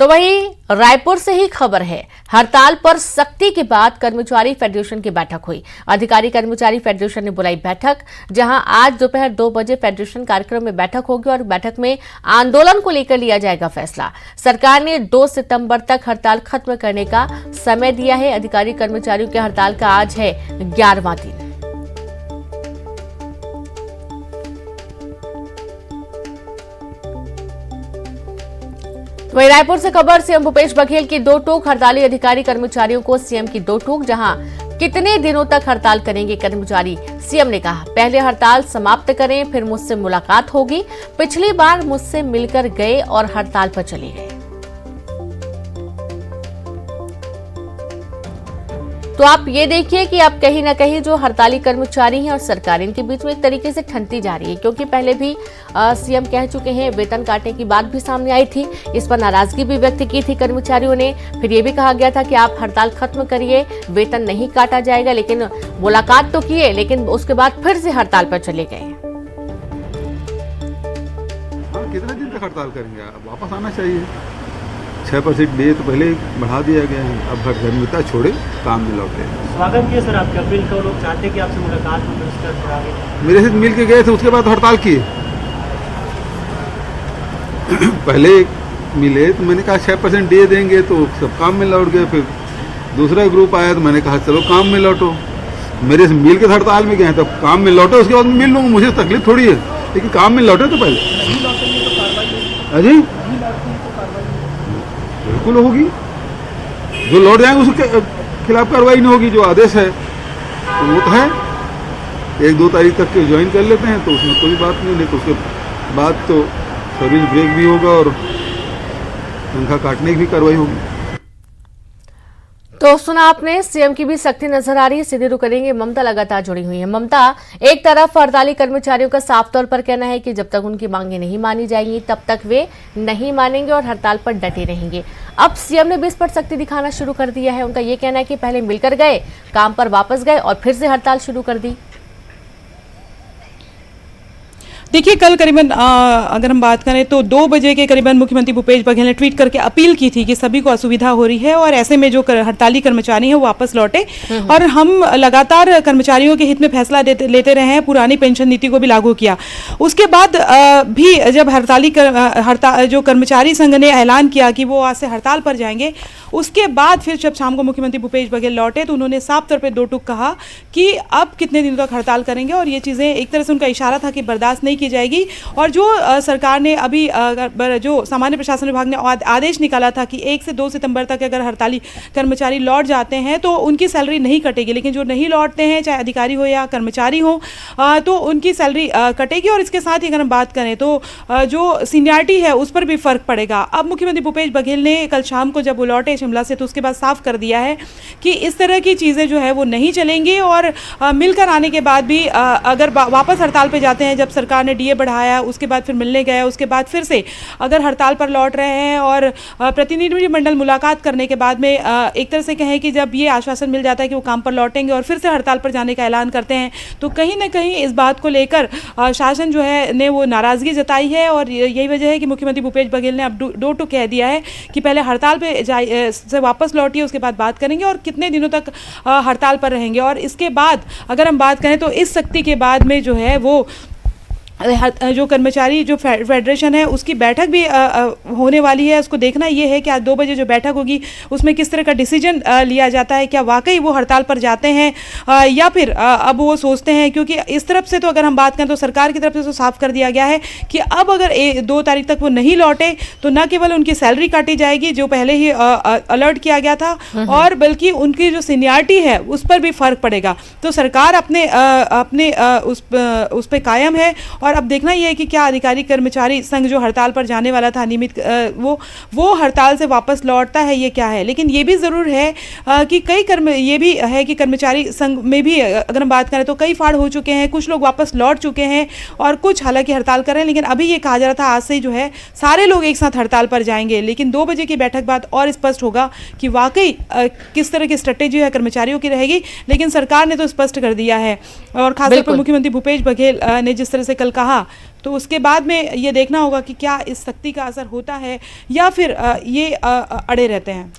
तो वहीं रायपुर से ही खबर है, हड़ताल पर सख्ती के बाद कर्मचारी फेडरेशन की बैठक हुई। अधिकारी कर्मचारी फेडरेशन ने बुलाई बैठक, जहां आज दोपहर 2 बजे फेडरेशन कार्यक्रम में बैठक होगी और बैठक में आंदोलन को लेकर लिया जाएगा फैसला। सरकार ने 2 सितंबर तक हड़ताल खत्म करने का समय दिया है। अधिकारी कर्मचारियों की हड़ताल का आज है 11वां दिन। वहीं रायपुर से खबर, सीएम भूपेश बघेल की 2 टूक, हड़ताली अधिकारी कर्मचारियों को सीएम की 2 टूक। जहां कितने दिनों तक हड़ताल करेंगे कर्मचारी, सीएम ने कहा पहले हड़ताल समाप्त करें, फिर मुझसे मुलाकात होगी। पिछली बार मुझसे मिलकर गए और हड़ताल पर चले गए। तो आप ये देखिए कि अब कहीं ना कहीं जो हड़ताली कर्मचारी हैं और सरकार, इनके बीच में एक तरीके से ठनती जा रही है, क्योंकि पहले भी सीएम कह चुके हैं, वेतन काटने की बात भी सामने आई थी। इस पर नाराजगी भी व्यक्त की थी कर्मचारियों ने। फिर ये भी कहा गया था कि आप हड़ताल खत्म करिए, वेतन नहीं काटा जाएगा, लेकिन मुलाकात तो किए, लेकिन उसके बाद फिर से हड़ताल पर चले गए। कितने दिन तक हड़ताल करेंगे? वापस आना चाहिए। 6% डे तो पहले बढ़ा दिया गया है, अब हड़ताल छोड़े, काम में लौटे। स्वागत किया सर आपका, अपील का लोग चाहते हैं कि आपसे मुलाकात हो। मेरे से मिल के गए थे, उसके बाद हड़ताल किए। पहले मिले तो मैंने कहा 6% डे देंगे, तो सब काम में लौट गए। फिर दूसरा ग्रुप आया तो मैंने कहा चलो काम में लौटो। मेरे से मिल के हड़ताल में गए, तब काम में लौटो, उसके बाद मिल लूँगा, मुझे तकलीफ थोड़ी है, लेकिन काम में लौटे तो पहले। अजी बिल्कुल होगी, जो लौट जाएंगे उसके खिलाफ कार्रवाई नहीं होगी। जो आदेश है तो वो तो है, 1-2 तारीख तक के ज्वाइन कर लेते हैं तो उसमें कोई बात नहीं, लेकिन उसके बाद तो सर्विस ब्रेक भी होगा और तनख्वाह काटने की भी कार्रवाई होगी। तो सुना आपने, सीएम की भी सख्ती नजर आ रही है। सीधे रुक करेंगे, ममता लगातार जुड़ी हुई है। ममता, एक तरफ हड़ताली कर्मचारियों का साफ तौर पर कहना है कि जब तक उनकी मांगे नहीं मानी जाएंगी तब तक वे नहीं मानेंगे और हड़ताल पर डटे रहेंगे। अब सीएम ने भी इस पर सख्ती दिखाना शुरू कर दिया है। उनका ये कहना है कि पहले मिलकर गए, काम पर वापस गए और फिर से हड़ताल शुरू कर दी। देखिए, कल करीबन अगर हम बात करें तो 2 बजे के करीबन मुख्यमंत्री भूपेश बघेल ने ट्वीट करके अपील की थी कि सभी को असुविधा हो रही है और ऐसे में जो हड़ताली कर्मचारी हैं वो वापस लौटे और हम लगातार कर्मचारियों के हित में फैसला लेते रहे हैं। पुरानी पेंशन नीति को भी लागू किया। उसके बाद भी जब जो कर्मचारी संघ ने ऐलान किया कि वो आज से हड़ताल पर जाएंगे, उसके बाद फिर जब शाम को मुख्यमंत्री भूपेश बघेल लौटे तो उन्होंने साफ तौर पे 2 टूक कहा कि अब कितने दिनों तक हड़ताल करेंगे और ये चीज़ें एक तरह से उनका इशारा था कि बर्दाश्त नहीं की जाएगी। और जो सरकार ने अभी जो सामान्य प्रशासन विभाग ने आदेश निकाला था कि 1 से 2 सितंबर तक अगर हड़ताली कर्मचारी लौट जाते हैं तो उनकी सैलरी नहीं कटेगी, लेकिन जो नहीं लौटते हैं, चाहे अधिकारी हो या कर्मचारी हो, तो उनकी सैलरी कटेगी। और इसके साथ ही अगर हम बात करें तो जो सीनियरिटी है उस पर भी फर्क पड़ेगा। अब मुख्यमंत्री भूपेश बघेल ने कल शाम को जब वो लौटे शिमला से तो उसके बाद साफ कर दिया है कि इस तरह की चीज़ें जो है वो नहीं चलेंगी और मिलकर आने के बाद भी अगर वापस हड़ताल पे जाते हैं, जब सरकार ने डीए बढ़ाया, उसके बाद फिर मिलने गया, उसके बाद फिर से अगर हड़ताल पर लौट रहे हैं और प्रतिनिधिमंडल मुलाकात करने के बाद में एक तरह से कहें कि जब ये आश्वासन मिल जाता है कि वो काम पर लौटेंगे और फिर से हड़ताल पर जाने का ऐलान करते हैं, तो कहीं ना कहीं इस बात को लेकर शासन जो है ने वो नाराजगी जताई है। और यही वजह है कि मुख्यमंत्री भूपेश बघेल ने अब 2 टूक कह दिया है कि पहले हड़ताल पे से वापस लौटिए, उसके बाद बात करेंगे और कितने दिनों तक हड़ताल पर रहेंगे। और इसके बाद अगर हम बात करें तो इस सख्ती के बाद में जो है वो जो कर्मचारी जो फेडरेशन है उसकी बैठक भी होने वाली है। उसको देखना ये है कि आज 2 बजे जो बैठक होगी उसमें किस तरह का डिसीजन लिया जाता है, क्या वाकई वो हड़ताल पर जाते हैं या फिर अब वो सोचते हैं। क्योंकि इस तरफ से तो अगर हम बात करें तो सरकार की तरफ से तो साफ कर दिया गया है कि अब अगर 2 तारीख तक वो नहीं लौटे तो न केवल उनकी सैलरी काटी जाएगी जो पहले ही अलर्ट किया गया था, और बल्कि उनकी जो सीनियरिटी है उस पर भी फर्क पड़ेगा। तो सरकार अपने उस पर कायम है। और अब देखना यह है कि क्या अधिकारी कर्मचारी संघ जो हड़ताल पर जाने वाला था नियमित, वो हड़ताल से वापस लौटता है, ये क्या है। लेकिन ये भी ज़रूर है कि ये भी है कि कर्मचारी संघ में भी अगर हम बात करें तो कई फाड़ हो चुके हैं, कुछ लोग वापस लौट चुके हैं और कुछ हालांकि हड़ताल कर रहे हैं। लेकिन अभी ये कहा जा रहा था आज से जो है सारे लोग एक साथ हड़ताल पर जाएंगे। लेकिन 2 बजे की बैठक बाद और स्पष्ट होगा कि वाकई किस तरह की स्ट्रेटेजी है कर्मचारियों की रहेगी। लेकिन सरकार ने तो स्पष्ट कर दिया है और खासतौर पर मुख्यमंत्री भूपेश बघेल ने जिस तरह से कल कल कहा, तो उसके बाद में ये देखना होगा कि क्या इस सख्ती का असर होता है या फिर ये अड़े रहते हैं।